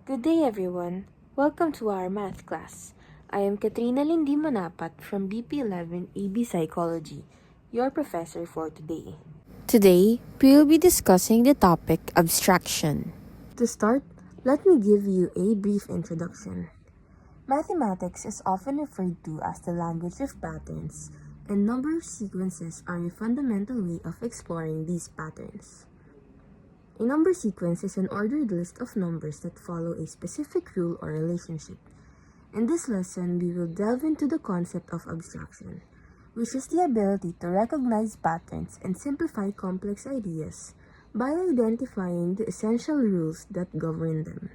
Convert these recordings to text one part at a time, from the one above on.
Good day everyone. Welcome to our math class. I am KATRINA MANAPAT from BP11 AB Psychology, your professor for today. Today, we will be discussing the topic abstraction. To start, let me give you a brief introduction. Mathematics is often referred to as the language of patterns, and number sequences are a fundamental way of exploring these patterns. A number sequence is an ordered list of numbers that follow a specific rule or relationship. In this lesson, we will delve into the concept of abstraction, which is the ability to recognize patterns and simplify complex ideas by identifying the essential rules that govern them.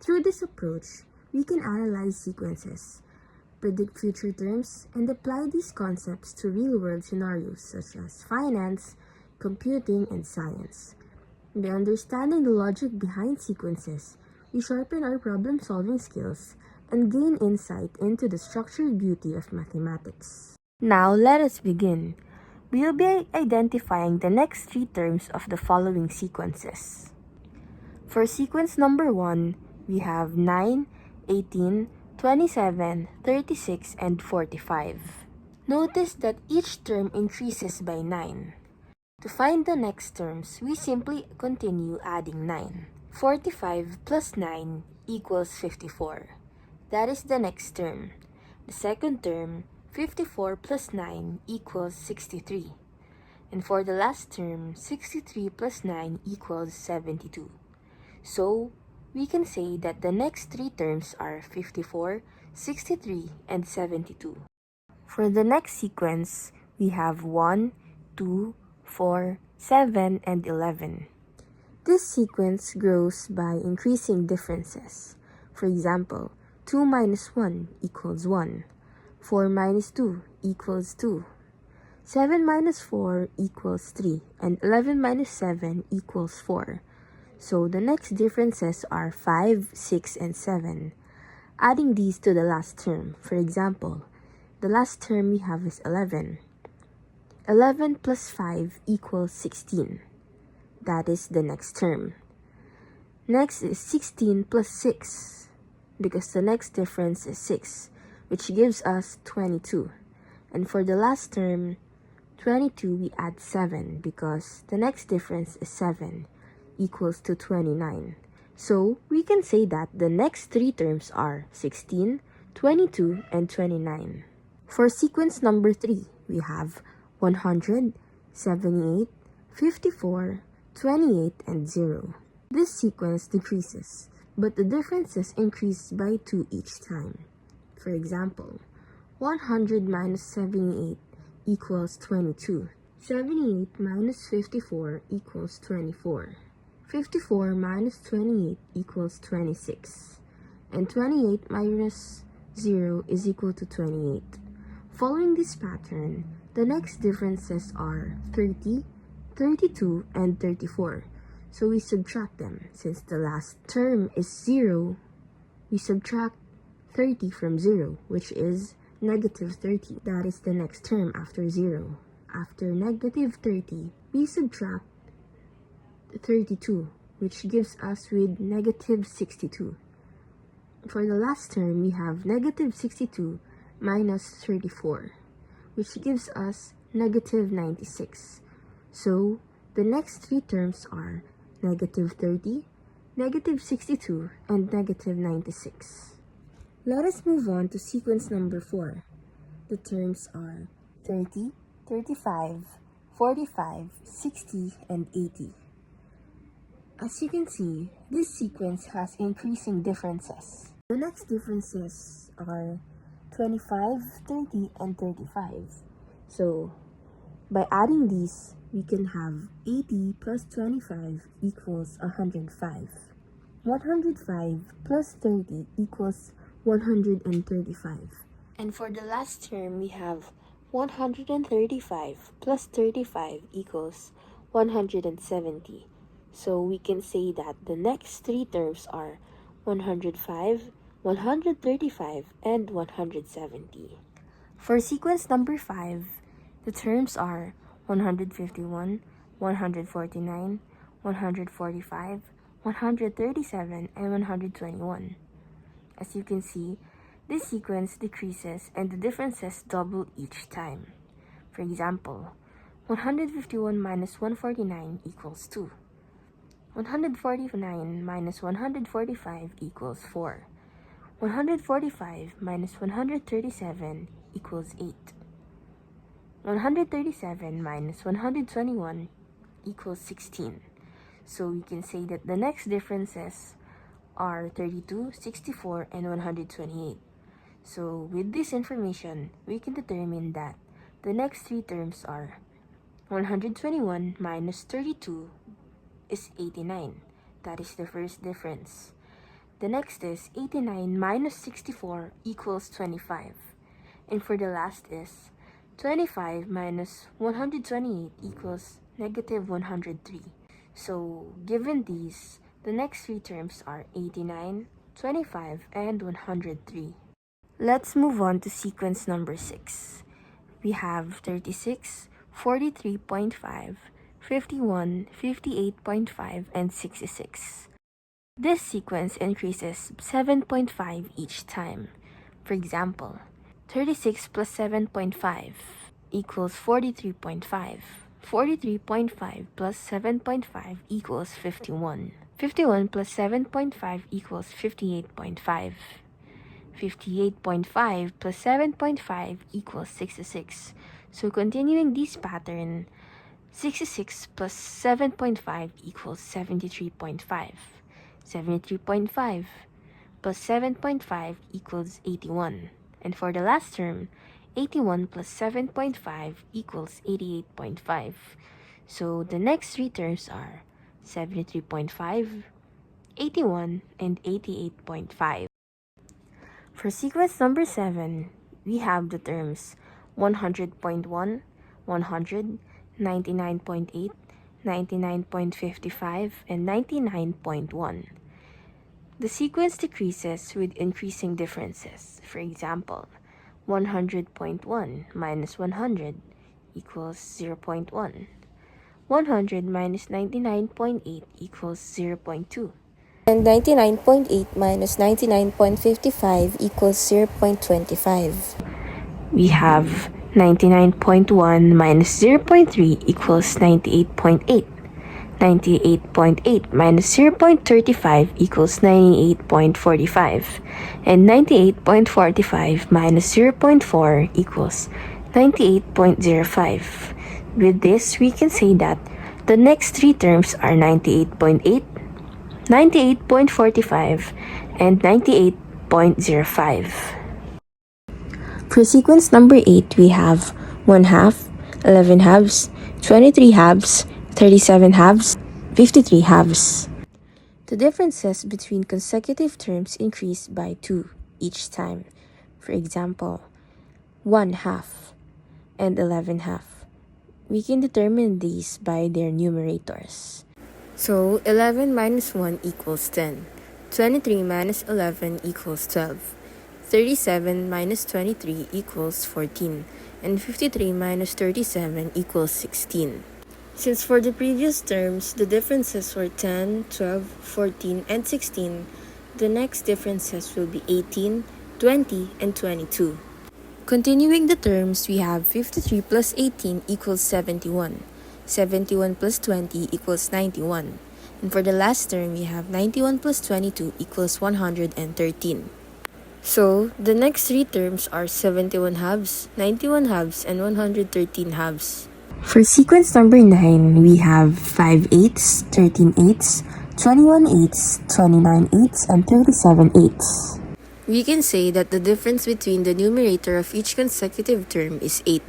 Through this approach, we can analyze sequences, predict future terms, and apply these concepts to real-world scenarios such as finance, computing, and science. By understanding the logic behind sequences, we sharpen our problem-solving skills and gain insight into the structured beauty of mathematics. Now, let us begin. We will be identifying the next three terms of the following sequences. For sequence number 1, we have 9, 18, 27, 36, and 45. Notice that each term increases by 9. To find the next terms, we simply continue adding 9. 45 plus 9 equals 54. That is the next term. The second term, 54 plus 9 equals 63. And for the last term, 63 plus 9 equals 72. So, we can say that the next three terms are 54, 63, and 72. For the next sequence, we have 1, 2, 4, 7, and 11. This sequence grows by increasing differences. For example, 2 minus 1 equals 1. 4 minus 2 equals 2. 7 minus 4 equals 3. And 11 minus 7 equals 4. So the next differences are 5, 6, and 7. Adding these to the last term. For example, the last term we have is 11. 11 plus 5 equals 16. That is the next term. Next is 16 plus 6, because the next difference is 6, which gives us 22. And for the last term, 22, we add 7, because the next difference is 7, equals to 29. So, we can say that the next three terms are 16, 22, and 29. For sequence number 3, we have 100, 78, 54, 28, and 0. This sequence decreases, but the differences increase by 2 each time. For example, 100 minus 78 equals 22. 78 minus 54 equals 24. 54 minus 28 equals 26. And 28 minus 0 is equal to 28. Following this pattern, the next differences are 30, 32, and 34. So we subtract them. Since the last term is 0, we subtract 30 from 0, which is negative 30. That is the next term after 0. After negative 30, we subtract 32, which gives us with negative 62. For the last term, we have negative 62 minus 34, which gives us negative 96. So, the next three terms are negative 30, negative 62, and negative 96. Let us move on to sequence number 4. The terms are 30, 35, 45, 60, and 80. As you can see, this sequence has increasing differences. The next differences are 25, 30, and 35. So, by adding these, we can have 80 plus 25 equals 105. 105 plus 30 equals 135. And for the last term, we have 135 plus 35 equals 170. So we can say that the next three terms are 105, 135, and 170. For sequence number 5, the terms are 151, 149, 145, 137, and 121. As you can see, this sequence decreases and the differences double each time. For example, 151 minus 149 equals 2. 149 minus 145 equals 4. 145 minus 137 equals 8. 137 minus 121 equals 16. So we can say that the next differences are 32, 64, and 128. So with this information, we can determine that the next three terms are 121 minus 32 is 89. That is the first difference. The next is 89 minus 64 equals 25. And for the last is 25 minus 128 equals negative 103. So given these, the next three terms are 89, 25, and 103. Let's move on to sequence number 6. We have 36, 43.5, 51, 58.5, and 66. This sequence increases 7.5 each time. For example, 36 plus 7.5 equals 43.5. 43.5 plus 7.5 equals 51. 51 plus 7.5 equals 58.5. 58.5 plus 7.5 equals 66. So continuing this pattern, 66 plus 7.5 equals 73.5. 73.5 plus 7.5 equals 81. And for the last term, 81 plus 7.5 equals 88.5. So the next three terms are 73.5, 81, and 88.5. For sequence number 7, we have the terms 100.1, 100, 99.8, 99.55, and 99.1. The sequence decreases with increasing differences. For example, 100.1 minus 100 equals 0.1. 100 minus 99.8 equals 0.2. And 99.8 minus 99.55 equals 0.25. We have 99.1 minus 0.3 equals 98.8. 98.8 minus 0.35 equals 98.45. And 98.45 minus 0.4 equals 98.05. With this, we can say that the next three terms are 98.8, 98.45, and 98.05. For sequence number 8, we have 1 half, 11 halves, 23 halves, 37 halves, 53 halves. The differences between consecutive terms increase by 2 each time. For example, 1 half and 11 half. We can determine these by their numerators. So 11 minus 1 equals 10. 23 minus 11 equals 12. 37 minus 23 equals 14. And 53 minus 37 equals 16. Since for the previous terms, the differences were 10, 12, 14, and 16, the next differences will be 18, 20, and 22. Continuing the terms, we have 53 plus 18 equals 71. 71 plus 20 equals 91. And for the last term, we have 91 plus 22 equals 113. So, the next three terms are 71 halves, 91 halves, and 113 halves. For sequence number 9, we have 5 eighths, 13 eighths, 21 eighths, 29 eighths, and 37 eighths. We can say that the difference between the numerator of each consecutive term is 8.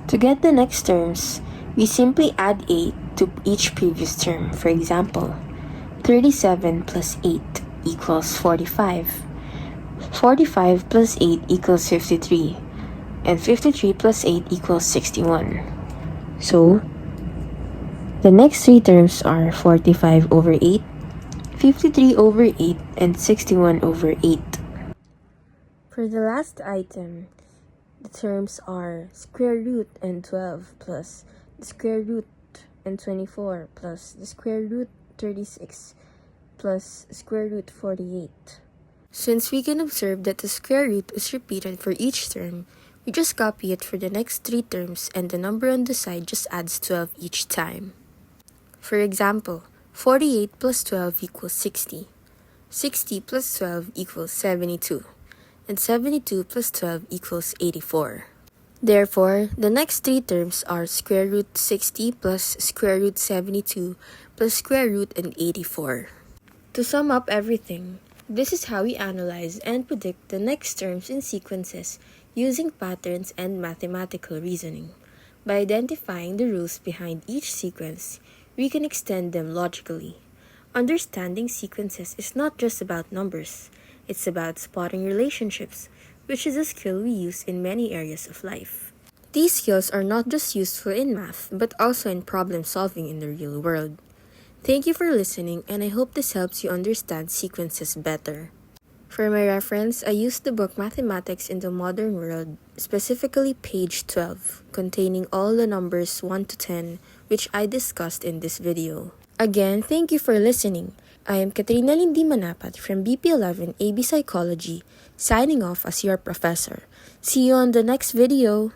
To get the next terms, we simply add 8 to each previous term. For example, 37 plus 8 equals 45. 45 plus 8 equals 53. And 53 plus 8 equals 61. So, the next three terms are 45 over 8, 53 over 8, and 61 over 8. For the last item, the terms are square root and 12 plus the square root and 24 plus the square root 36 plus square root 48. Since we can observe that the square root is repeated for each term, we just copy it for the next 3 terms and the number on the side just adds 12 each time. For example, 48 plus 12 equals 60. 60 plus 12 equals 72. And 72 plus 12 equals 84. Therefore, the next 3 terms are square root 60 plus square root 72 plus square root and 84. To sum up everything, this is how we analyze and predict the next terms in sequences using patterns and mathematical reasoning. By identifying the rules behind each sequence, we can extend them logically. Understanding sequences is not just about numbers, it's about spotting relationships, which is a skill we use in many areas of life. These skills are not just useful in math, but also in problem solving in the real world. Thank you for listening, and I hope this helps you understand sequences better. For my reference, I used the book Mathematics in the Modern World, specifically page 12, containing all the numbers 1 to 10, which I discussed in this video. Again, thank you for listening. I am KATRINA MANAPAT from BP11 AB Psychology, signing off as your professor. See you on the next video!